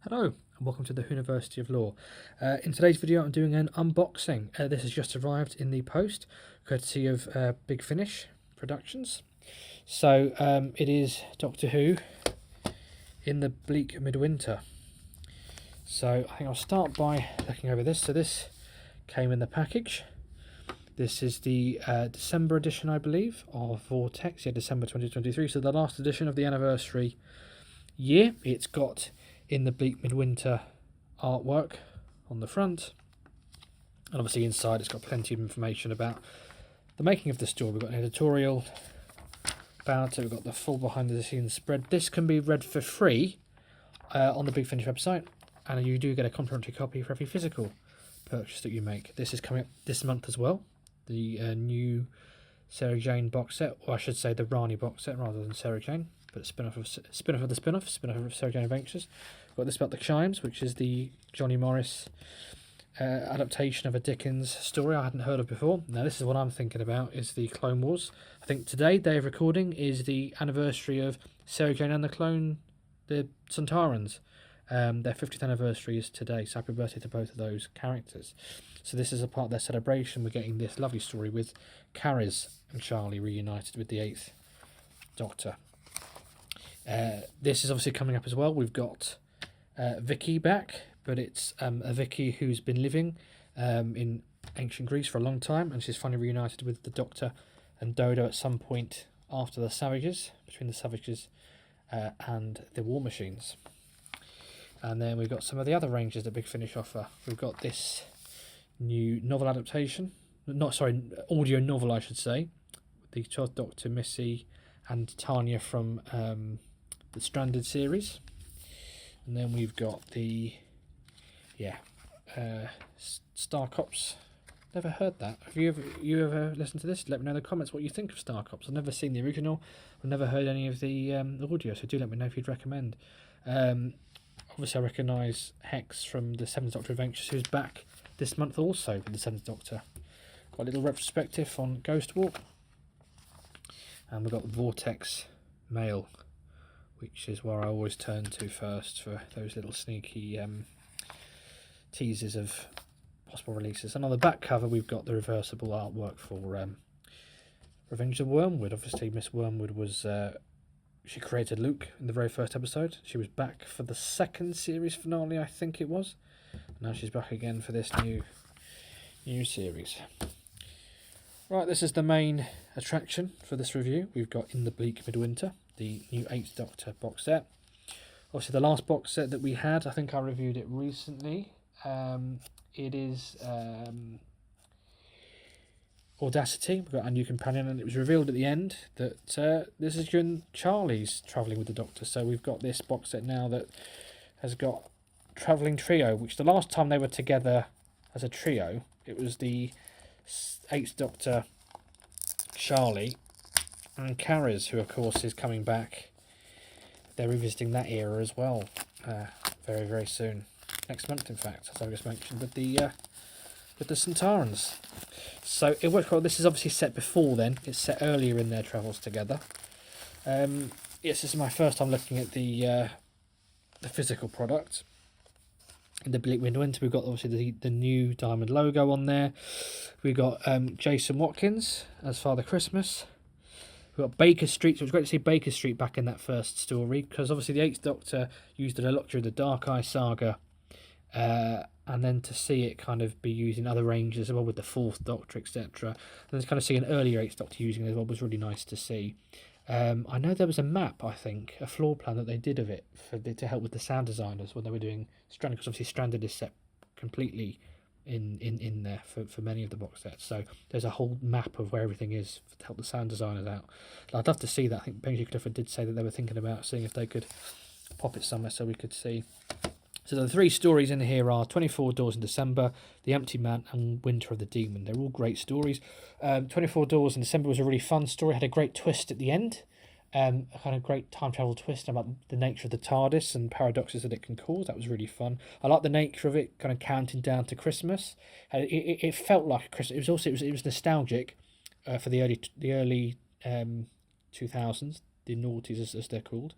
Hello and welcome to the University of Law. In today's video I'm doing an unboxing. This has just arrived in the post, courtesy of Big Finish Productions. So it is Doctor Who in the Bleak Midwinter. So I think I'll start by looking over this. So this came in the package. This is the December edition, I believe, of Vortex, December 2023. So the last edition of the anniversary year. It's got in the Bleak Midwinter artwork on the front, and obviously inside it's got plenty of information about the making of the story. We've got an editorial about it, we've got the full behind the scenes spread. This can be read for free on the Big Finish website, and you do get a complimentary copy for every physical purchase that you make. This is coming up this month as well, the new Sarah Jane box set, or I should say the Rani box set rather than Sarah Jane, but spin-off of the spin-off of Sarah Jane Adventures. We've got this about the Chimes, which is the Johnny Morris adaptation of a Dickens story I hadn't heard of before. Now this is what I'm thinking about, is the Clone Wars. I think today, day of recording, is the anniversary of Sarah Jane and the Sontarans. Their 50th anniversary is today, so happy birthday to both of those characters. So this is a part of their celebration. We're getting this lovely story with Carys and Charlie reunited with the 8th Doctor. This is obviously coming up as well. We've got Vicky back, but it's a Vicky who's been living in ancient Greece for a long time, and she's finally reunited with the Doctor and Dodo at some point after the Savages, between the Savages and the War Machines. And then we've got some of the other ranges that Big Finish offer. We've got this new novel adaptation, audio novel I should say, the 12th Doctor, Missy and Tanya from the Stranded series. And then we've got the Star Cops. Never heard that. Have you ever listened to this? Let me know in the comments what you think of Star Cops. I've never seen the original. I've never heard any of the audio, so do let me know if you'd recommend. Obviously I recognise Hex from the 7th Doctor Adventures, who's back this month also with the 7th Doctor. Got a little retrospective on Ghost Walk. And we've got Vortex Mail, which is where I always turn to first for those little sneaky teasers of possible releases. And on the back cover we've got the reversible artwork for Revenge of Wormwood. Obviously Miss Wormwood was... she created Luke in the very first episode. She was back for the second series finale, I think it was. Now she's back again for this new series. Right, this is the main attraction for this review. We've got In the Bleak Midwinter, the new 8th Doctor box set. Obviously the last box set that we had, I think I reviewed it recently. It is Audacity. We've got a new companion, and it was revealed at the end that this is when Charlie's travelling with the Doctor. So we've got this box set now that has got Travelling Trio, which the last time they were together as a trio, it was the 8th Doctor, Charlie, and Carys, who of course is coming back. They're revisiting that era as well, very, very soon. Next month, in fact, as I just mentioned, with the Sontarans. So it works well. This is obviously set before then. It's set earlier in their travels together. Yes, this is my first time looking at the physical product. In the Bleak Midwinter, we've got obviously the new diamond logo on there. We've got Jason Watkins as Father Christmas. We've got Baker Street. So it was great to see Baker Street back in that first story, because obviously the 8th Doctor used it a lot during the Dark Eye saga. And then to see it kind of be used in other ranges as well with the 4th Doctor, etc. And then to kind of see an earlier 8th Doctor using it as well was really nice to see. I know there was a map, I think, a floor plan that they did of it to help with the sound designers when they were doing Stranded, because obviously Stranded is set completely in there for many of the box sets. So there's a whole map of where everything is to help the sound designers out. I'd love to see that. I think Benji Clifford did say that they were thinking about seeing if they could pop it somewhere so we could see. So the 3 stories in here are 24 Doors in December, The Empty Man, and Winter of the Demon. They're all great stories. 24 Doors in December was a really fun story. Had a great twist at the end. A kind of great time travel twist about the nature of the TARDIS and paradoxes that it can cause. That was really fun. I like the nature of it, kind of counting down to Christmas. It felt like a Christmas. It was nostalgic for the early 2000s. the noughties as they're called.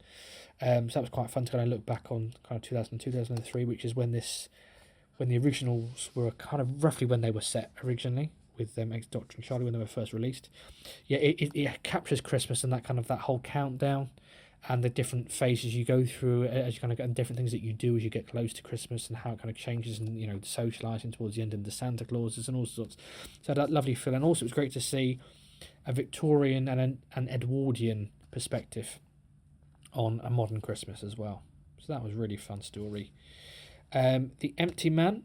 So that was quite fun to kind of look back on kind of 2000 2003, which is when the originals were kind of roughly when they were set originally, with Doctor and Charlie when they were first released. Yeah, it captures Christmas and that whole countdown and the different phases you go through as you kind of get, and different things that you do as you get close to Christmas, and how it kind of changes, and the socialising towards the end, and the Santa Clauses and all sorts. So that lovely feel, and also it was great to see a Victorian and an Edwardian perspective on a modern Christmas as well. So that was a really fun story. The Empty Man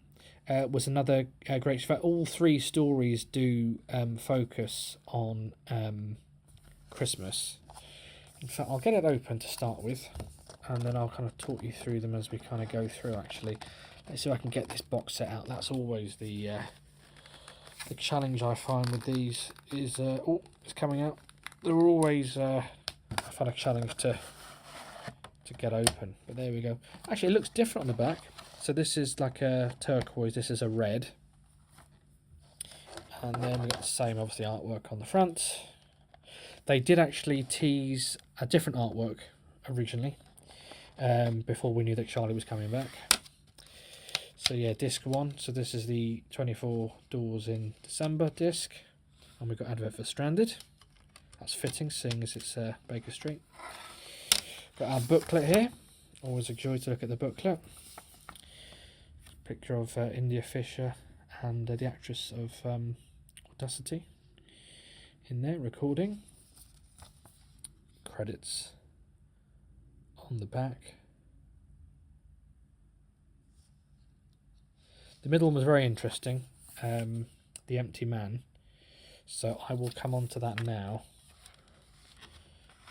was another great story. All three stories do focus on Christmas. In fact, I'll get it open to start with, and then I'll kind of talk you through them as we kind of go through, actually. Let's see if I can get this box set out. That's always the challenge I find with these is... it's coming out. They're always... I've had a challenge to get open, but there we go. Actually, it looks different on the back. So this is like a turquoise, this is a red. And then we've got the same, obviously, artwork on the front. They did actually tease a different artwork originally, before we knew that Charlie was coming back. So yeah, disc 1. So this is the 24 Doors in December disc. And we've got advert for Stranded. That's fitting, seeing as it's Baker Street. Got our booklet here. Always a joy to look at the booklet. Picture of India Fisher and the actress of Audacity in there recording. Credits on the back. The middle one was very interesting, The Empty Man, so I will come on to that now.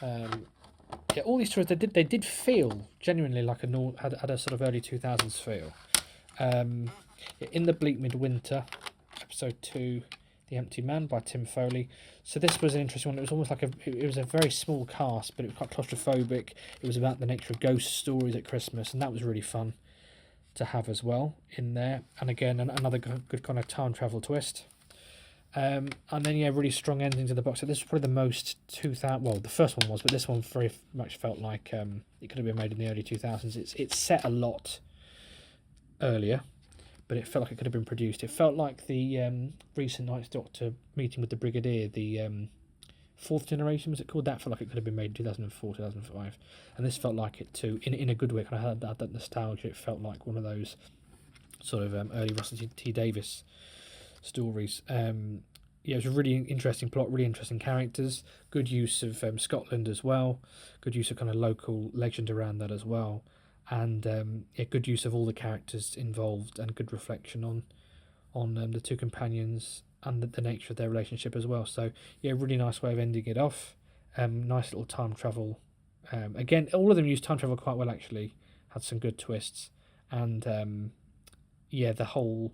Yeah, all these stories, they did feel genuinely like had a sort of early 2000s feel. In the Bleak Midwinter, episode 2, The Empty Man by Tim Foley. So this was an interesting one. It was almost like it was a very small cast, but it was quite claustrophobic. It was about the nature of ghost stories at Christmas, and that was really fun to have as well in there. And again, another good kind of time travel twist. And then, yeah, really strong ending to the box set. This was probably the most 2000. Well, the first one was, but this one very much felt like it could have been made in the early 2000s. It's set a lot earlier, but it felt like it could have been produced. It felt like the recent Night's Doctor meeting with the Brigadier, the fourth generation, was it called? That felt like it could have been made in 2004, 2005. And this felt like it too, in a good way. Kind of had that nostalgia. It felt like one of those sort of early Russell T Davies stories. Yeah, it was a really interesting plot, really interesting characters, good use of Scotland as well, good use of kind of local legend around that as well, and yeah, good use of all the characters involved, and good reflection on the two companions and the nature of their relationship as well. So yeah, really nice way of ending it off. Nice little time travel. Again, all of them used time travel quite well, actually. Had some good twists, and yeah, the whole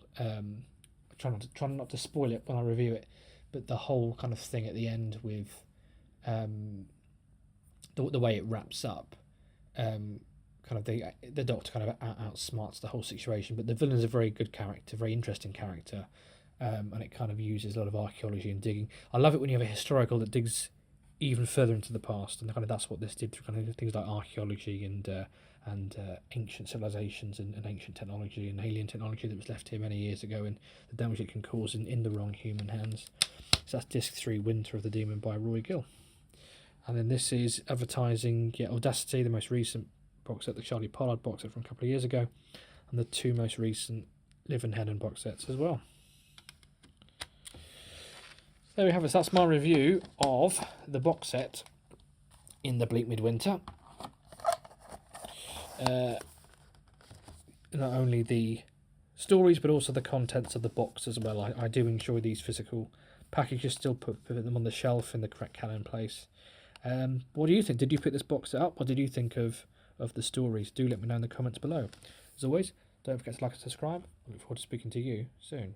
try not to spoil it when I review it, but the whole kind of thing at the end with the way it wraps up, kind of the Doctor kind of outsmarts the whole situation, but the villain's a very good character, very interesting character, and it kind of uses a lot of archaeology and digging. I love it when you have a historical that digs even further into the past, and kind of that's what this did through kind of things like archaeology and ancient civilizations and ancient technology and alien technology that was left here many years ago, and the damage it can cause in the wrong human hands. So that's disc 3, Winter of the Demon by Roy Gill. And then this is advertising Audacity, the most recent box set, the Charlie Pollard box set from a couple of years ago, and the two most recent Liv and Helen box sets as well. There we have it. So that's my review of the box set in the Bleak Midwinter. Not only the stories, but also the contents of the box as well. I do enjoy these physical packages, still put them on the shelf in the correct canon place. What do you think? Did you pick this box set up? What did you think of the stories? Do let me know in the comments below. As always, don't forget to like and subscribe. I look forward to speaking to you soon.